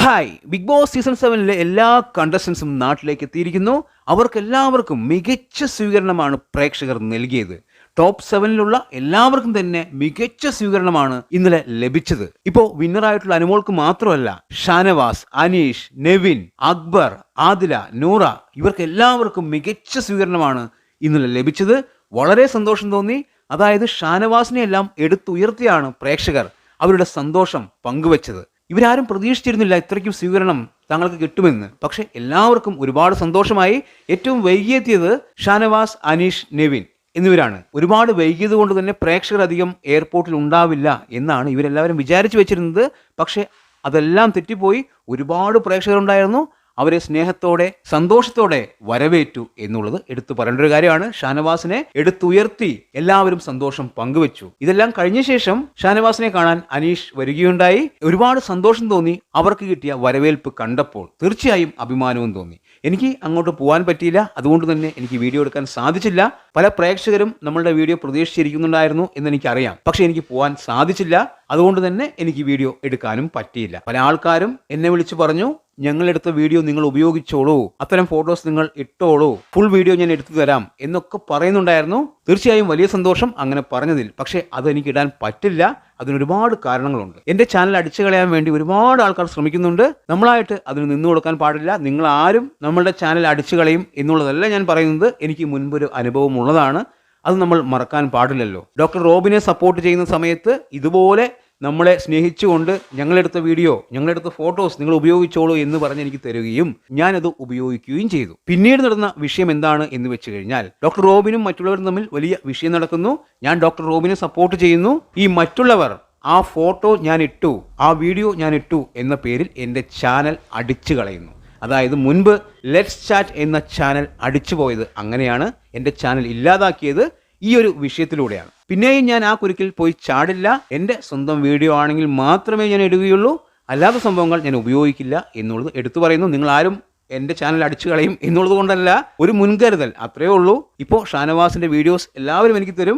Hi big boss season 7 എല്ലാ കണ്ടസ്റ്റൻസും നാട്ടിലേക്ക് എത്തിയിരിക്കുന്നു. അവർക്കെല്ലാവർക്കും മികച്ച സ്വീകരണമാണ് പ്രേക്ഷകർ നൽകിയത്. ടോപ്പ് 7 എല്ലാവർക്കും തന്നെ മികച്ച സ്വീകരണമാണ് ഇന്നലെ ലഭിച്ചത്. ഇപ്പോൾ വിന്നറായിട്ടുള്ള അനുമോൾക്ക് മാത്രമല്ല, ഷാനവാസ്, അനീഷ്, നെവിൻ, അക്ബർ, ആദില, നൂറ ഇവർക്ക് എല്ലാവർക്കും മികച്ച സ്വീകരണമാണ് ഇന്നലെ ലഭിച്ചത്. വളരെ സന്തോഷം തോന്നി. അതായത് ഷാനവാസിനെ എല്ലാം എടുത്തുയർത്തിയാണ് പ്രേക്ഷകർ അവരുടെ സന്തോഷം പങ്കുവച്ചത്. ഇവരാരും പ്രതീക്ഷിച്ചിരുന്നില്ല ഇത്രയ്ക്കും സ്വീകരണം തങ്ങൾക്ക് കിട്ടുമെന്ന്. പക്ഷെ എല്ലാവർക്കും ഒരുപാട് സന്തോഷമായി. ഏറ്റവും വൈകിയെത്തിയത് ഷാനവാസ്, അനീഷ്, നെവിൻ എന്നിവരാണ്. ഒരുപാട് വൈകിയത് കൊണ്ട് തന്നെ പ്രേക്ഷകർ അധികം എയർപോർട്ടിൽ ഉണ്ടാവില്ല എന്നാണ് ഇവരെല്ലാവരും വിചാരിച്ചു വെച്ചിരുന്നത്. പക്ഷെ അതെല്ലാം തെറ്റിപ്പോയി. ഒരുപാട് പ്രേക്ഷകരുണ്ടായിരുന്നു. അവരെ സ്നേഹത്തോടെ സന്തോഷത്തോടെ വരവേറ്റു എന്നുള്ളത് എടുത്തു പറയേണ്ട ഒരു കാര്യമാണ്. ഷാനവാസിനെ എടുത്തുയർത്തി എല്ലാവരും സന്തോഷം പങ്കുവച്ചു. ഇതെല്ലാം കഴിഞ്ഞ ശേഷം ഷാനവാസിനെ കാണാൻ അനീഷ് വരികയുണ്ടായി. ഒരുപാട് സന്തോഷം തോന്നി അവർക്ക് കിട്ടിയ വരവേൽപ്പ് കണ്ടപ്പോൾ. തീർച്ചയായും അഭിമാനവും തോന്നി. എനിക്ക് അങ്ങോട്ട് പോകാൻ പറ്റിയില്ല, അതുകൊണ്ട് തന്നെ എനിക്ക് വീഡിയോ എടുക്കാൻ സാധിച്ചില്ല. പല പ്രേക്ഷകരും നമ്മളുടെ വീഡിയോ പ്രതീക്ഷിച്ചിരിക്കുന്നുണ്ടായിരുന്നു എന്നെനിക്കറിയാം. പക്ഷെ എനിക്ക് പോകാൻ സാധിച്ചില്ല. അതുകൊണ്ട് തന്നെ എനിക്ക് വീഡിയോ എടുക്കാനും പറ്റിയില്ല. പല ആൾക്കാരും എന്നെ വിളിച്ചു പറഞ്ഞു, ഞങ്ങളെടുത്ത വീഡിയോ നിങ്ങൾ ഉപയോഗിച്ചോളൂ, അത്തരം ഫോട്ടോസ് നിങ്ങൾ ഇട്ടോളൂ, ഫുൾ വീഡിയോ ഞാൻ എടുത്തു തരാം എന്നൊക്കെ പറയുന്നുണ്ടായിരുന്നു. തീർച്ചയായും വലിയ സന്തോഷം അങ്ങനെ പറഞ്ഞതിൽ. പക്ഷേ അതെനിക്ക് ഇടാൻ പറ്റില്ല. അതിനൊരുപാട് കാരണങ്ങളുണ്ട്. എൻ്റെ ചാനൽ അടിച്ചു കളയാൻ വേണ്ടി ഒരുപാട് ആൾക്കാർ ശ്രമിക്കുന്നുണ്ട്. നമ്മളായിട്ട് അതിന് നിന്നു കൊടുക്കാൻ പാടില്ല. നിങ്ങൾ ആരും നമ്മളുടെ ചാനൽ അടിച്ചു കളയും എന്നുള്ളതല്ല ഞാൻ പറയുന്നത്. എനിക്ക് മുൻപൊരു അനുഭവം ഉള്ളതാണ്. അത് നമ്മൾ മറക്കാൻ പാടില്ലല്ലോ. ഡോക്ടർ റോബിനെ സപ്പോർട്ട് ചെയ്യുന്ന സമയത്ത് ഇതുപോലെ നമ്മളെ സ്നേഹിച്ചുകൊണ്ട് ഞങ്ങളെടുത്ത വീഡിയോ, ഞങ്ങളെടുത്ത ഫോട്ടോസ് നിങ്ങൾ ഉപയോഗിച്ചോളൂ എന്ന് പറഞ്ഞ് എനിക്ക് തരികയും ഞാനത് ഉപയോഗിക്കുകയും ചെയ്തു. പിന്നീട് നടന്ന വിഷയം എന്താണ് എന്ന് വെച്ച് കഴിഞ്ഞാൽ, ഡോക്ടർ റോബിനും മറ്റുള്ളവരും തമ്മിൽ വലിയ വിഷയം നടക്കുന്നു. ഞാൻ ഡോക്ടർ റോബിനെ സപ്പോർട്ട് ചെയ്യുന്നു. ഈ മറ്റുള്ളവർ ആ ഫോട്ടോ ഞാൻ ഇട്ടു, ആ വീഡിയോ ഞാൻ ഇട്ടു എന്ന പേരിൽ എൻ്റെ ചാനൽ അടിച്ചു കളയുന്നു. അതായത് മുൻപ് ലെറ്റ്സ് ചാറ്റ് എന്ന ചാനൽ അടിച്ചു പോയത് അങ്ങനെയാണ്. എൻ്റെ ചാനൽ ഇല്ലാതാക്കിയത് ഈ ഒരു വിഷയത്തിലൂടെയാണ്. പിന്നെയും ഞാൻ ആ കുരുക്കിൽ പോയി ചാടില്ല. എൻ്റെ സ്വന്തം വീഡിയോ ആണെങ്കിൽ മാത്രമേ ഞാൻ ഇടുകയുള്ളൂ. അല്ലാത്ത സംഭവങ്ങൾ ഞാൻ ഉപയോഗിക്കില്ല എന്നുള്ളത് എടുത്തു പറയുന്നു. നിങ്ങൾ ആരും എൻ്റെ ചാനൽ അടിച്ചു കളയും എന്നുള്ളത് കൊണ്ടല്ല, ഒരു മുൻകരുതൽ അത്രയേ ഉള്ളൂ. ഇപ്പോൾ ഷാനവാസിൻ്റെ വീഡിയോസ് എല്ലാവരും എനിക്ക് തരും.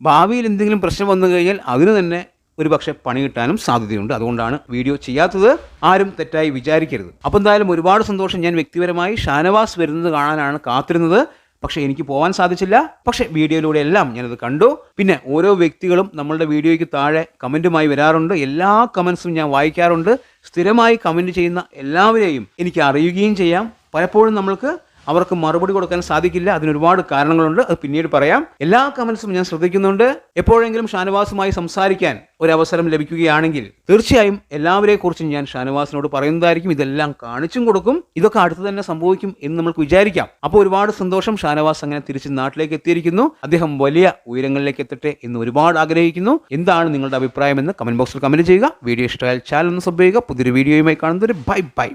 ഭാവിയിൽ എന്തെങ്കിലും പ്രശ്നം വന്നു കഴിഞ്ഞാൽ അതിന് തന്നെ ഒരു പക്ഷേ പണി കിട്ടാനും സാധ്യതയുണ്ട്. അതുകൊണ്ടാണ് വീഡിയോ ചെയ്യാത്തത്. ആരും തെറ്റായി വിചാരിക്കരുത്. അപ്പോൾ എന്തായാലും ഒരുപാട് സന്തോഷം. ഞാൻ വ്യക്തിപരമായി ഷാനവാസ് വരുന്നത് കാണാനാണ് കാത്തിരുന്നത്. പക്ഷേ എനിക്ക് പോകാൻ സാധിച്ചില്ല. പക്ഷേ വീഡിയോയിലൂടെ എല്ലാം ഞാനത് കണ്ടു. പിന്നെ ഓരോ വ്യക്തികളും നമ്മളുടെ വീഡിയോയ്ക്ക് താഴെ കമൻറ്റുമായി വരാറുണ്ട്. എല്ലാ കമൻസും ഞാൻ വായിക്കാറുണ്ട്. സ്ഥിരമായി കമൻറ്റ് ചെയ്യുന്ന എല്ലാവരെയും എനിക്ക് അറിയുകയും ചെയ്യാം. പലപ്പോഴും നമ്മൾക്ക് അവർക്ക് മറുപടി കൊടുക്കാൻ സാധിക്കില്ല. അതിനൊരുപാട് കാരണങ്ങളുണ്ട്. അത് പിന്നീട് പറയാം. എല്ലാ കമൻസും ഞാൻ ശ്രദ്ധിക്കുന്നുണ്ട്. എപ്പോഴെങ്കിലും ഷാനവാസുമായി സംസാരിക്കാൻ ഒരവസരം ലഭിക്കുകയാണെങ്കിൽ തീർച്ചയായും എല്ലാവരെക്കുറിച്ചും ഞാൻ ഷാനവാസിനോട് പറയുന്നതായിരിക്കും. ഇതെല്ലാം കാണിച്ചും കൊടുക്കും. ഇതൊക്കെ അടുത്ത് തന്നെ സംഭവിക്കും എന്ന് നമുക്ക് വിചാരിക്കാം. അപ്പോൾ ഒരുപാട് സന്തോഷം. ഷാനവാസ് അങ്ങനെ തിരിച്ച് നാട്ടിലേക്ക് എത്തിയിരിക്കുന്നു. അദ്ദേഹം വലിയ ഉയരങ്ങളിലേക്ക് എത്തട്ടെ എന്ന് ഒരുപാട് ആഗ്രഹിക്കുന്നു. എന്താണ് നിങ്ങളുടെ അഭിപ്രായം എന്ന് കമന്റ് ബോക്സിൽ കമന്റ് ചെയ്യുക. വീഡിയോ ഇഷ്ടമായാൽ ചാനൽ ഒന്ന് സബ് ചെയ്യുക. പുതിയൊരു വീഡിയോയുമായി കാണുന്നവരെ ബൈ ബൈ.